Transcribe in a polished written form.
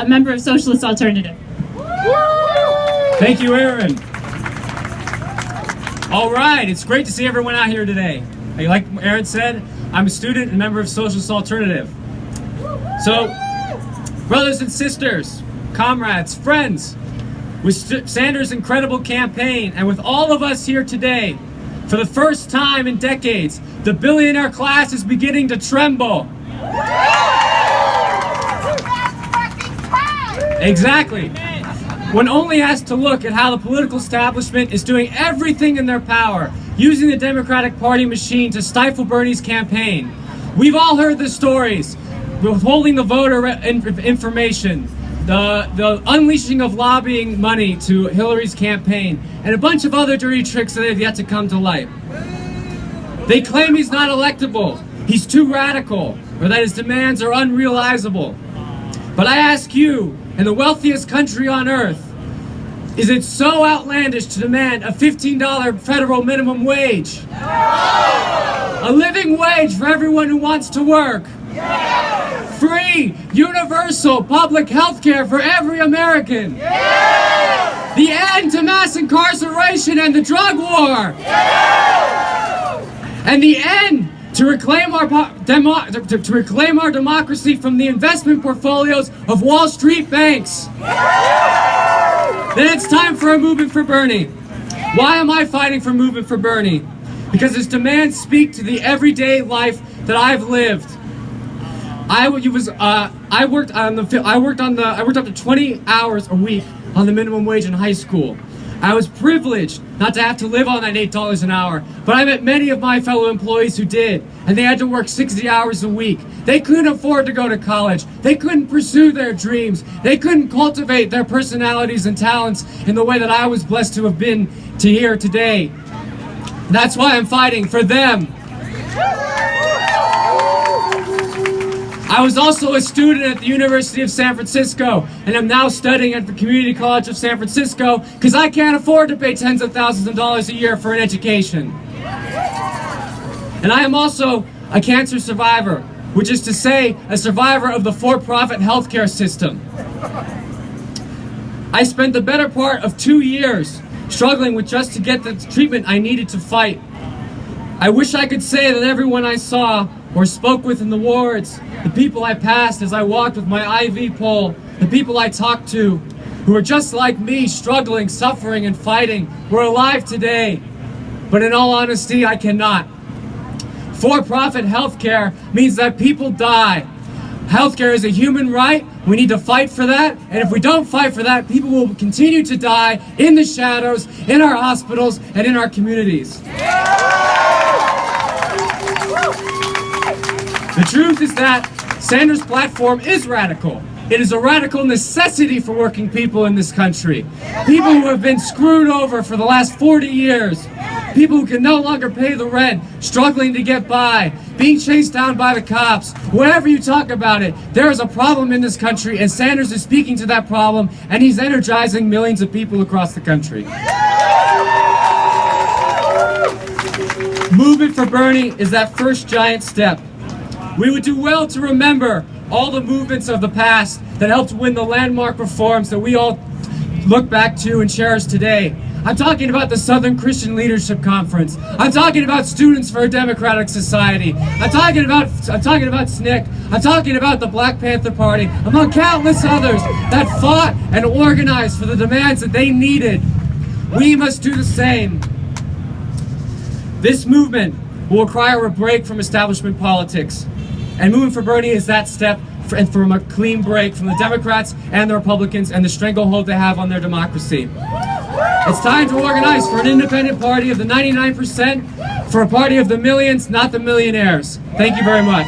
a member of Socialist Alternative. Thank you, Aaron. All right, it's great to see everyone out here today. Like Aaron said, I'm a student and member of Socialist Alternative. So, brothers and sisters, comrades, friends, with Sanders' incredible campaign and with all of us here today, for the first time in decades, the billionaire class is beginning to tremble. Exactly. One only has to look at how the political establishment is doing everything in their power, using the Democratic Party machine to stifle Bernie's campaign. We've all heard the stories, withholding the voter information, the unleashing of lobbying money to Hillary's campaign, and a bunch of other dirty tricks that have yet to come to light. They claim he's not electable, he's too radical, or that his demands are unrealizable. But I ask you, in the wealthiest country on earth, is it so outlandish to demand a $15 federal minimum wage? A living wage for everyone who wants to work. Free, universal public health care for every American. The end to mass incarceration and the drug war. And the end to reclaim our democracy from the investment portfolios of Wall Street banks. Then it's time for a movement for Bernie. Why am I fighting for movement for Bernie? Because his demands speak to the everyday life that I've lived. I worked up to 20 hours a week on the minimum wage in high school. I was privileged not to have to live on that $8 an hour, but I met many of my fellow employees who did, and they had to work 60 hours a week. They couldn't afford to go to college. They couldn't pursue their dreams. They couldn't cultivate their personalities and talents in the way that I was blessed to have been to here today. That's why I'm fighting for them. I was also a student at the University of San Francisco, and I'm now studying at the Community College of San Francisco because I can't afford to pay tens of thousands of dollars a year for an education. And I am also a cancer survivor, which is to say, a survivor of the for-profit healthcare system. I spent the better part of 2 years struggling with just to get the treatment I needed to fight. I wish I could say that everyone I saw or spoke with in the wards, the people I passed as I walked with my IV pole, the people I talked to, who are just like me, struggling, suffering, and fighting, were alive today. But in all honesty, I cannot. For-profit healthcare means that people die. Healthcare is a human right. We need to fight for that. And if we don't fight for that, people will continue to die in the shadows, in our hospitals, and in our communities. The truth is that Sanders' platform is radical. It is a radical necessity for working people in this country. People who have been screwed over for the last 40 years. People who can no longer pay the rent, struggling to get by, being chased down by the cops. Wherever you talk about it, there is a problem in this country, and Sanders is speaking to that problem, and he's energizing millions of people across the country. Movement for Bernie is that first giant step. We would do well to remember all the movements of the past that helped win the landmark reforms that we all look back to and cherish today. I'm talking about the Southern Christian Leadership Conference. I'm talking about Students for a Democratic Society. I'm talking about SNCC. I'm talking about the Black Panther Party, among countless others that fought and organized for the demands that they needed. We must do the same. This movement will require a break from establishment politics. And Movement for Bernie is that step from a clean break from the Democrats and the Republicans and the stranglehold they have on their democracy. It's time to organize for an independent party of the 99%, for a party of the millions, not the millionaires. Thank you very much.